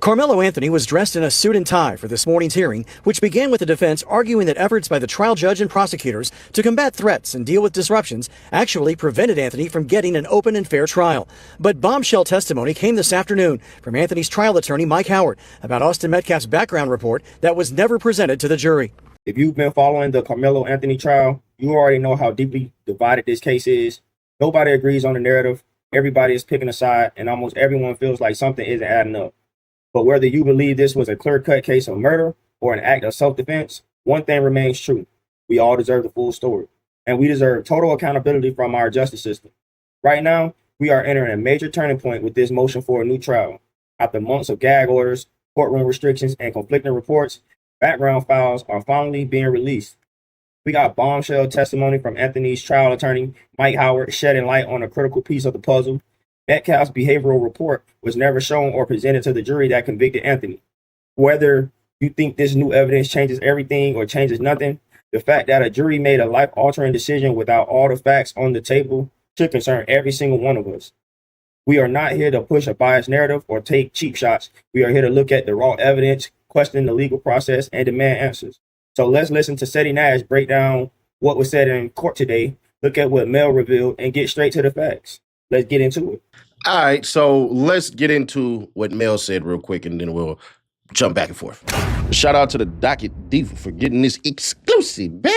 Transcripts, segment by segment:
Karmelo Anthony was dressed in a suit and tie for this morning's hearing, which began with the defense arguing that efforts by the trial judge and prosecutors to combat threats and deal with disruptions actually prevented Anthony from getting an open and fair trial. But bombshell testimony came this afternoon from Anthony's trial attorney, Mike Howard, about Austin Metcalf's background report that was never presented to the jury. If you've been following the Karmelo Anthony trial, you already know how deeply divided this case is. Nobody agrees on the narrative. Everybody is picking a side, and almost everyone feels like something isn't adding up. But whether you believe this was a clear-cut case of murder or an act of self-defense, one thing remains true. We all deserve the full story, and we deserve total accountability from our justice system. Right now, we are entering a major turning point with this motion for a new trial. After months of gag orders, courtroom restrictions, and conflicting reports, background files are finally being released. We got bombshell testimony from Anthony's trial attorney, Mike Howard, shedding light on a critical piece of the puzzle. Metcalf's behavioral report was never shown or presented to the jury that convicted Anthony. Whether you think this new evidence changes everything or changes nothing, the fact that a jury made a life-altering decision without all the facts on the table should concern every single one of us. We are not here to push a biased narrative or take cheap shots. We are here to look at the raw evidence, question the legal process, and demand answers. So let's listen to Seti Nash break down what was said in court today, look at what Mel revealed, and get straight to the facts. Let's get into it. All right, so let's get into what Mel said real quick, and then we'll jump back and forth. Shout out to the Docket Diva for getting this exclusive, baby.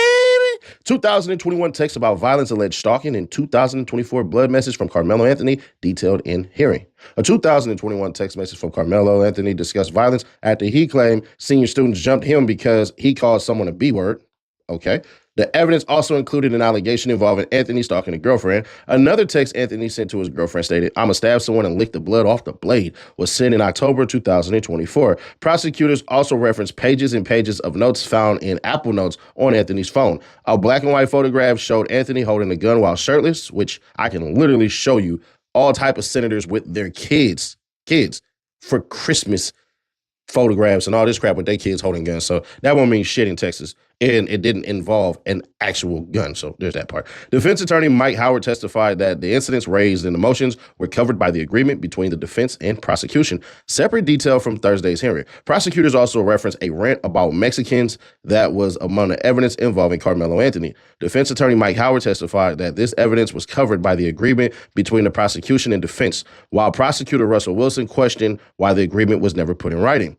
2021 text about violence, alleged stalking, and 2024 blood message from Karmelo Anthony detailed in hearing. A 2021 text message from Karmelo Anthony discussed violence after he claimed senior students jumped him because he called someone a B-word. Okay. The evidence also included an allegation involving Anthony stalking a girlfriend. Another text Anthony sent to his girlfriend stated, "I'ma stab someone and lick the blood off the blade," was sent in October 2024. Prosecutors also referenced pages and pages of notes found in Apple Notes on Anthony's phone. A black and white photograph showed Anthony holding a gun while shirtless, which I can literally show you all type of senators with their kids for Christmas photographs and all this crap with their kids holding guns. So that won't mean shit in Texas. And it didn't involve an actual gun. So there's that part. Defense attorney Mike Howard testified that the incidents raised in the motions were covered by the agreement between the defense and prosecution. Separate detail from Thursday's hearing. Prosecutors also referenced a rant about Mexicans that was among the evidence involving Karmelo Anthony. Defense attorney Mike Howard testified that this evidence was covered by the agreement between the prosecution and defense, while prosecutor Russell Wilson questioned why the agreement was never put in writing.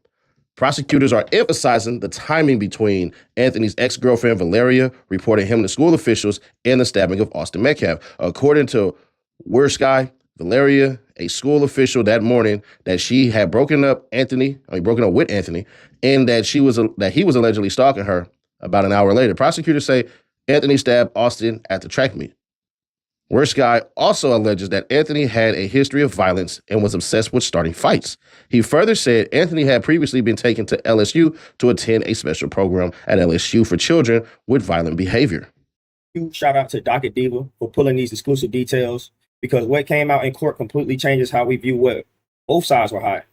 Prosecutors are emphasizing the timing between Anthony's ex-girlfriend, Valeria, reporting him to school officials and the stabbing of Austin Metcalf. According to Wersky, Valeria, a school official that morning, that she had broken up with Anthony, and that he was allegedly stalking her about an hour later. Prosecutors say Anthony stabbed Austin at the track meet. Wersky also alleges that Anthony had a history of violence and was obsessed with starting fights. He further said Anthony had previously been taken to LSU to attend a special program at LSU for children with violent behavior. Huge shout out to Docket Diva for pulling these exclusive details, because what came out in court completely changes how we view what both sides were hiding.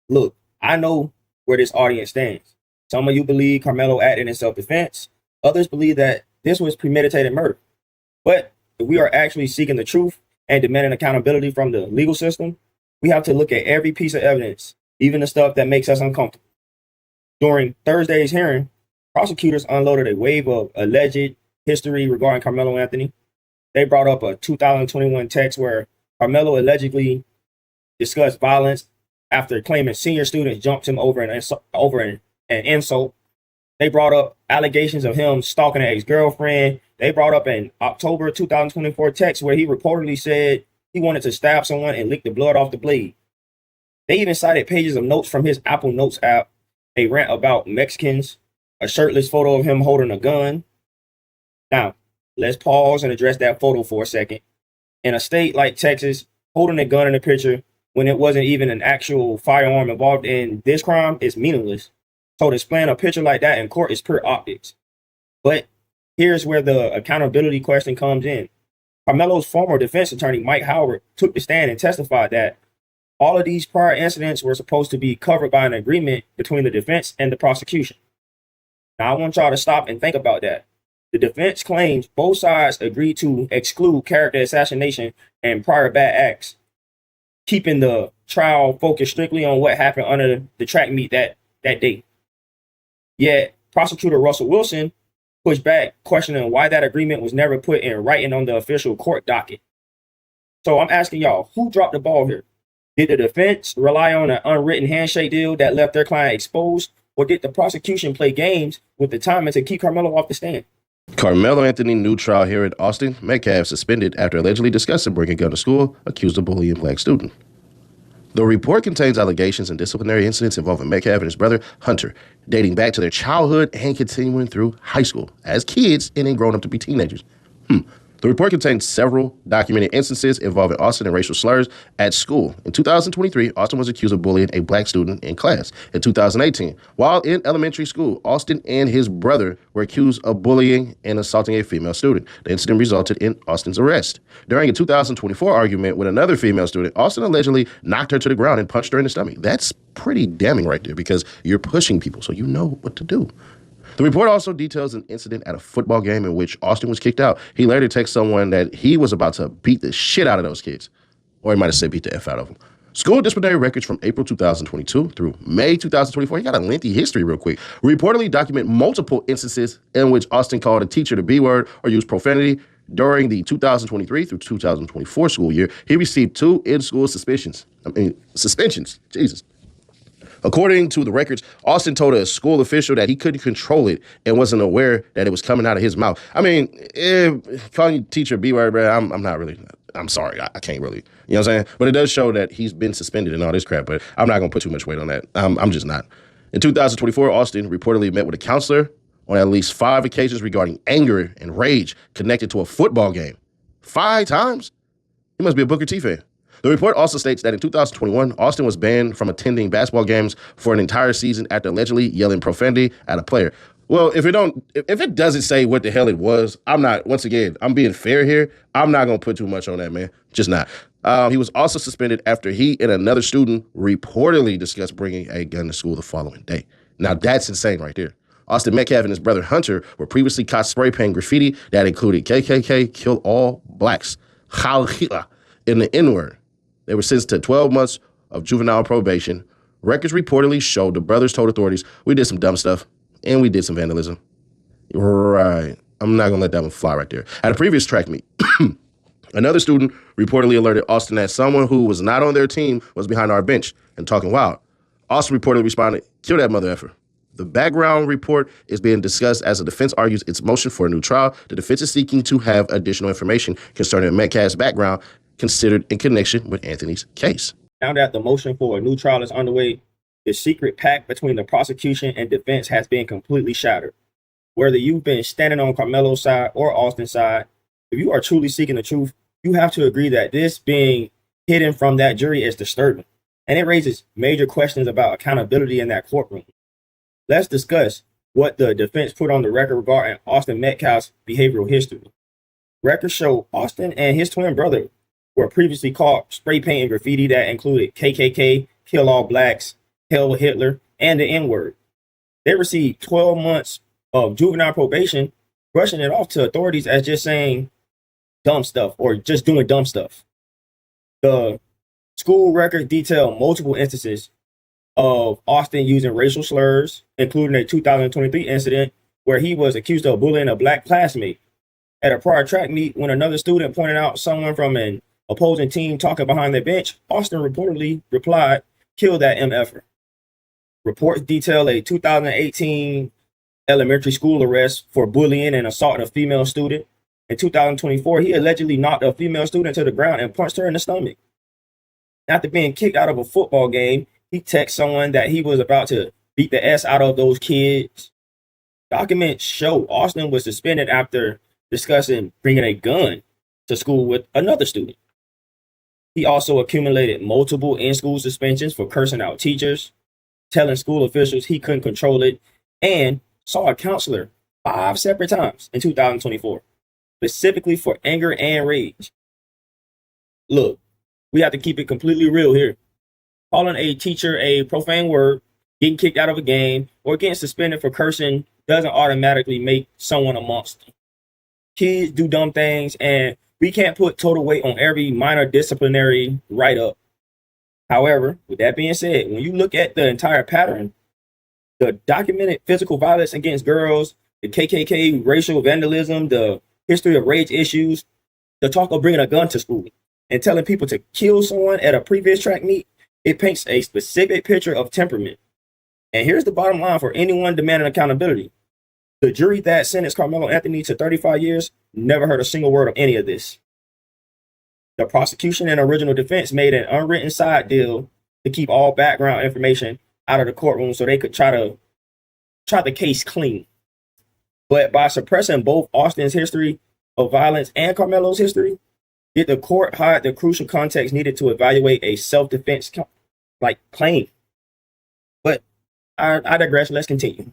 Look, I know where this audience stands. Some of you believe Karmelo acted in self-defense. Others believe that this was premeditated murder. But if we are actually seeking the truth and demanding accountability from the legal system, we have to look at every piece of evidence, even the stuff that makes us uncomfortable. During Thursday's hearing, prosecutors unloaded a wave of alleged history regarding Karmelo Anthony. They brought up a 2021 text where Karmelo allegedly discussed violence after claiming senior students jumped him over an insult. They brought up allegations of him stalking an ex-girlfriend. They brought up an October 2024 text where he reportedly said he wanted to stab someone and lick the blood off the blade. They even cited pages of notes from his Apple Notes app, a rant about Mexicans, a shirtless photo of him holding a gun. Now, let's pause and address that photo for a second. In a state like Texas, holding a gun in the picture when it wasn't even an actual firearm involved in this crime is meaningless. So displaying a picture like that in court is pure optics. But here's where the accountability question comes in. Karmelo's former defense attorney, Mike Howard, took the stand and testified that all of these prior incidents were supposed to be covered by an agreement between the defense and the prosecution. Now, I want y'all to stop and think about that. The defense claims both sides agreed to exclude character assassination and prior bad acts, keeping the trial focused strictly on what happened under the track meet that day. Yet, prosecutor Russell Wilson pushed back, questioning why that agreement was never put in writing on the official court docket. So I'm asking y'all, who dropped the ball here? Did the defense rely on an unwritten handshake deal that left their client exposed, or did the prosecution play games with the timing to keep Karmelo off the stand? Karmelo Anthony new trial here at Austin. Metcalf suspended after allegedly discussing bringing a gun to school, accused of bullying black student. The report contains allegations and disciplinary incidents involving Metcalf and his brother, Hunter, dating back to their childhood and continuing through high school as kids and then growing up to be teenagers. The report contains several documented instances involving Austin and racial slurs at school. In 2023, Austin was accused of bullying a black student in class. In 2018, while in elementary school, Austin and his brother were accused of bullying and assaulting a female student. The incident resulted in Austin's arrest. During a 2024 argument with another female student, Austin allegedly knocked her to the ground and punched her in the stomach. That's pretty damning right there because you're pushing people, so you know what to do. The report also details an incident at a football game in which Austin was kicked out. He later texted someone that he was about to beat the shit out of those kids. Or he might have said beat the F out of them. School disciplinary records from April 2022 through May 2024, he got a lengthy history real quick, reportedly document multiple instances in which Austin called a teacher the B word or used profanity. During the 2023 through 2024 school year, he received 2 in-school suspensions. Jesus. According to the records, Austin told a school official that he couldn't control it and wasn't aware that it was coming out of his mouth. I mean, calling your teacher B-word, bro, I'm sorry. I can't really, you know what I'm saying? But it does show that he's been suspended and all this crap, but I'm not going to put too much weight on that. I'm just not. In 2024, Austin reportedly met with a counselor on at least 5 occasions regarding anger and rage connected to a football game. 5 times? He must be a Booker T fan. The report also states that in 2021, Austin was banned from attending basketball games for an entire season after allegedly yelling profanity at a player. Well, if it doesn't say what the hell it was, I'm being fair here. I'm not going to put too much on that, man. Just not. He was also suspended after he and another student reportedly discussed bringing a gun to school the following day. Now, that's insane right there. Austin Metcalf and his brother Hunter were previously caught spray painting graffiti that included KKK, kill all blacks, Khalila, in the N-word. They were sentenced to 12 months of juvenile probation. Records reportedly showed the brothers told authorities, we did some dumb stuff, and we did some vandalism. Right. I'm not going to let that one fly right there. At a previous track meet, another student reportedly alerted Austin that someone who was not on their team was behind our bench and talking wild. Austin reportedly responded, kill that mother effer. The background report is being discussed as the defense argues its motion for a new trial. The defense is seeking to have additional information concerning Metcalf's background considered in connection with Anthony's case. Now that the motion for a new trial is underway, the secret pact between the prosecution and defense has been completely shattered. Whether you've been standing on Karmelo's side or Austin's side, if you are truly seeking the truth, you have to agree that this being hidden from that jury is disturbing, and it raises major questions about accountability in that courtroom. Let's discuss what the defense put on the record regarding Austin Metcalf's behavioral history. Records show Austin and his twin brother were previously caught spray painting graffiti that included KKK, kill all blacks, hell Hitler, and the N-word. They received 12 months of juvenile probation, brushing it off to authorities as just saying dumb stuff or just doing dumb stuff. The school record detailed multiple instances of Austin using racial slurs, including a 2023 incident where he was accused of bullying a black classmate. At a prior track meet, when another student pointed out someone from an opposing team talking behind their bench, Austin reportedly replied, kill that MFer. Reports detail a 2018 elementary school arrest for bullying and assaulting a female student. In 2024, he allegedly knocked a female student to the ground and punched her in the stomach. After being kicked out of a football game, he texted someone that he was about to beat the S out of those kids. Documents show Austin was suspended after discussing bringing a gun to school with another student. He also accumulated multiple in-school suspensions for cursing out teachers, telling school officials he couldn't control it, and saw a counselor 5 separate times in 2024, specifically for anger and rage. Look, we have to keep it completely real here. Calling a teacher a profane word, getting kicked out of a game, or getting suspended for cursing doesn't automatically make someone a monster. Kids do dumb things, and we can't put total weight on every minor disciplinary write-up. However, with that being said, when you look at the entire pattern, the documented physical violence against girls, the KKK racial vandalism, the history of rage issues, the talk of bringing a gun to school and telling people to kill someone at a previous track meet, it paints a specific picture of temperament. And here's the bottom line for anyone demanding accountability. The jury that sentenced Karmelo Anthony to 35 years never heard a single word of any of this. The prosecution and original defense made an unwritten side deal to keep all background information out of the courtroom so they could try the case clean. But by suppressing both Austin's history of violence and Karmelo's history, did the court hide the crucial context needed to evaluate a self-defense claim? But I digress. Let's continue.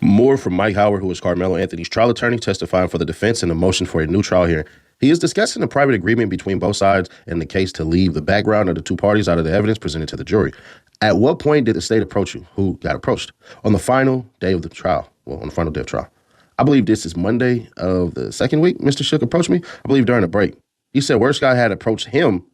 More from Mike Howard, who is Karmelo Anthony's trial attorney, testifying for the defense in the motion for a new trial hearing. He is discussing a private agreement between both sides in the case to leave the background of the two parties out of the evidence presented to the jury. At what point did the state approach you? Who got approached? On the final day of the trial. Well, on the final day of trial. I believe this is Monday of the second week. Mr. Shook approached me, I believe during a break. He said Worst Guy had approached him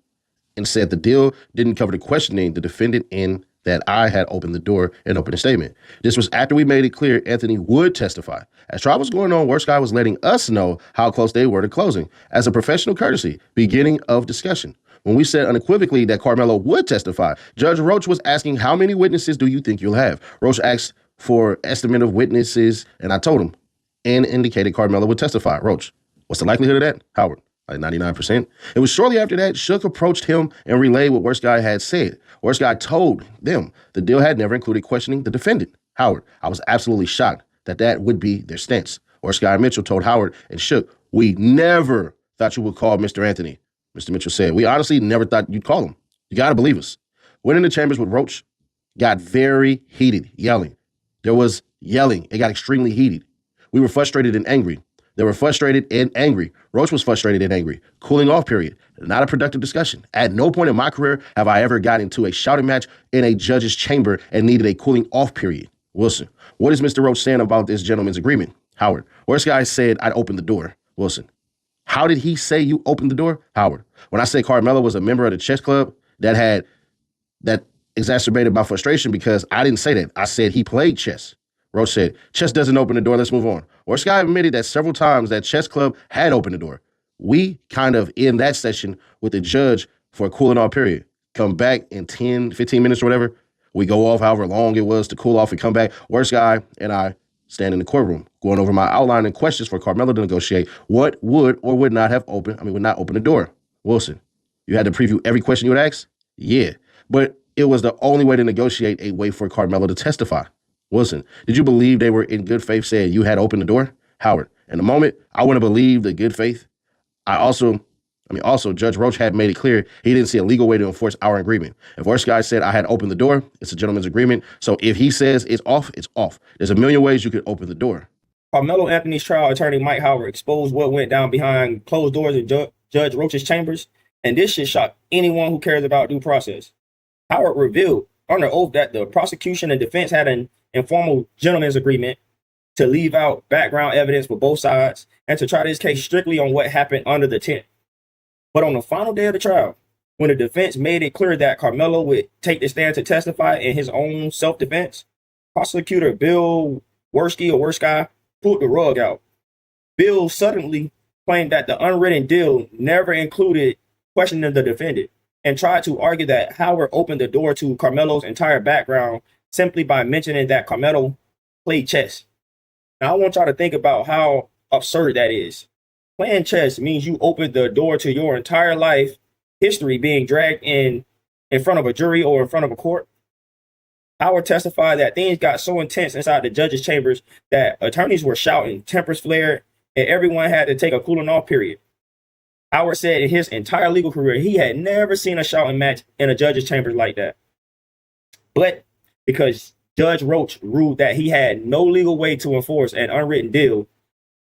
and said the deal didn't cover the questioning the defendant in that I had opened the door and opened a statement. This was after we made it clear Anthony would testify. As trial was going on, Worst Guy was letting us know how close they were to closing as a professional courtesy, beginning of discussion. When we said unequivocally that Karmelo would testify, Judge Roach was asking, how many witnesses do you think you'll have? Roach asked for estimate of witnesses, and I told him and indicated Karmelo would testify. Roach, what's the likelihood of that? Howard, like 99%. It was shortly after that Shook approached him and relayed what Worst Guy had said. Worst Guy told them the deal had never included questioning the defendant. Howard, I was absolutely shocked that would be their stance. Worst Guy Mitchell told Howard and Shook, we never thought you would call Mr. Anthony. Mr. Mitchell said, we honestly never thought you'd call him. You got to believe us. Went in the chambers with Roach, got very heated, yelling. There was yelling. It got extremely heated. We were frustrated and angry. They were frustrated and angry. Roach was frustrated and angry. Cooling off period. Not a productive discussion. At no point in my career have I ever gotten into a shouting match in a judge's chamber and needed a cooling off period. Wilson, what is Mr. Roach saying about this gentleman's agreement? Howard, Worst Guy said I'd open the door. Wilson, how did he say you opened the door? Howard, when I said Karmelo was a member of the chess club, that exacerbated my frustration because I didn't say that. I said he played chess. Roach said, chess doesn't open the door, let's move on. Worst Guy admitted that several times that chess club had opened the door. We kind of in that session with the judge for a cooling off period. Come back in 10, 15 minutes or whatever. We go off however long it was to cool off and come back. Worst Guy and I stand in the courtroom, going over my outline and questions for Karmelo to negotiate what would or would not open the door. Wilson, you had to preview every question you would ask? Yeah, but it was the only way to negotiate a way for Karmelo to testify. Wilson, did you believe they were in good faith saying you had opened the door? Howard, in the moment, I wouldn't believe the good faith. Also, Judge Roach had made it clear he didn't see a legal way to enforce our agreement. If Worst Guy said I had opened the door, it's a gentleman's agreement. So if he says it's off, it's off. There's a million ways you could open the door. Karmelo Anthony's trial attorney Mike Howard exposed what went down behind closed doors in Judge Roach's chambers, and this should shock anyone who cares about due process. Howard revealed under oath that the prosecution and defense had an informal gentleman's agreement to leave out background evidence for both sides and to try this case strictly on what happened under the tent. But on the final day of the trial, when the defense made it clear that Karmelo would take the stand to testify in his own self-defense, prosecutor Bill Worski or Worst Guy pulled the rug out. Bill suddenly claimed that the unwritten deal never included questioning the defendant and tried to argue that Howard opened the door to Karmelo's entire background simply by mentioning that Karmelo played chess. Now, I want y'all to think about how absurd that is. Playing chess means you opened the door to your entire life history being dragged in front of a jury or in front of a court. Howard testified that things got so intense inside the judge's chambers that attorneys were shouting, tempers flared, and everyone had to take a cooling off period. Howard said in his entire legal career, he had never seen a shouting match in a judge's chambers like that. But because Judge Roach ruled that he had no legal way to enforce an unwritten deal,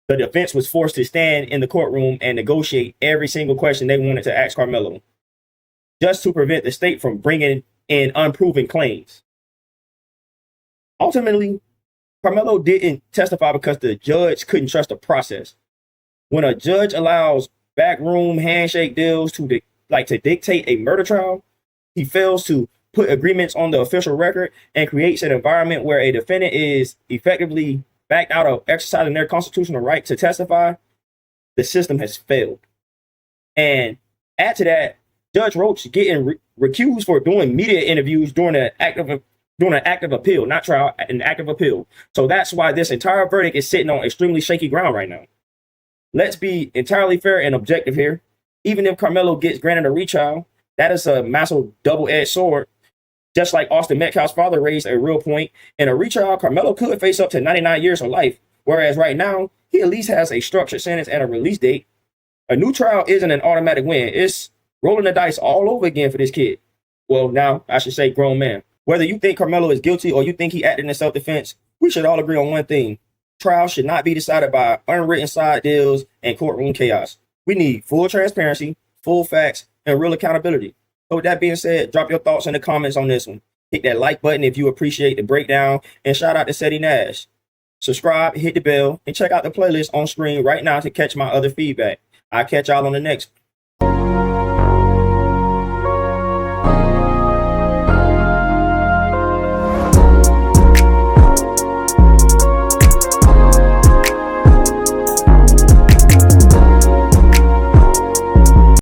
the defense was forced to stand in the courtroom and negotiate every single question they wanted to ask Karmelo, just to prevent the state from bringing in unproven claims. Ultimately, Karmelo didn't testify because the judge couldn't trust the process. When a judge allows backroom handshake deals to dictate a murder trial, he fails to put agreements on the official record, and creates an environment where a defendant is effectively backed out of exercising their constitutional right to testify, the system has failed. And add to that, Judge Roach getting recused for doing media interviews during an active appeal, not trial, an active appeal. So that's why this entire verdict is sitting on extremely shaky ground right now. Let's be entirely fair and objective here. Even if Karmelo gets granted a retrial, that is a massive double-edged sword. Just like Austin Metcalf's father raised a real point, in a retrial, Karmelo could face up to 99 years of life, whereas right now, he at least has a structured sentence and a release date. A new trial isn't an automatic win. It's rolling the dice all over again for this kid. Well, now, I should say grown man. Whether you think Karmelo is guilty or you think he acted in self-defense, we should all agree on one thing. Trials should not be decided by unwritten side deals and courtroom chaos. We need full transparency, full facts, and real accountability. So with that being said, drop your thoughts in the comments on this one. Hit that like button if you appreciate the breakdown, and shout out to Seti Nash. Subscribe, hit the bell, and check out the playlist on screen right now to catch my other feedback. I'll catch y'all on the next one.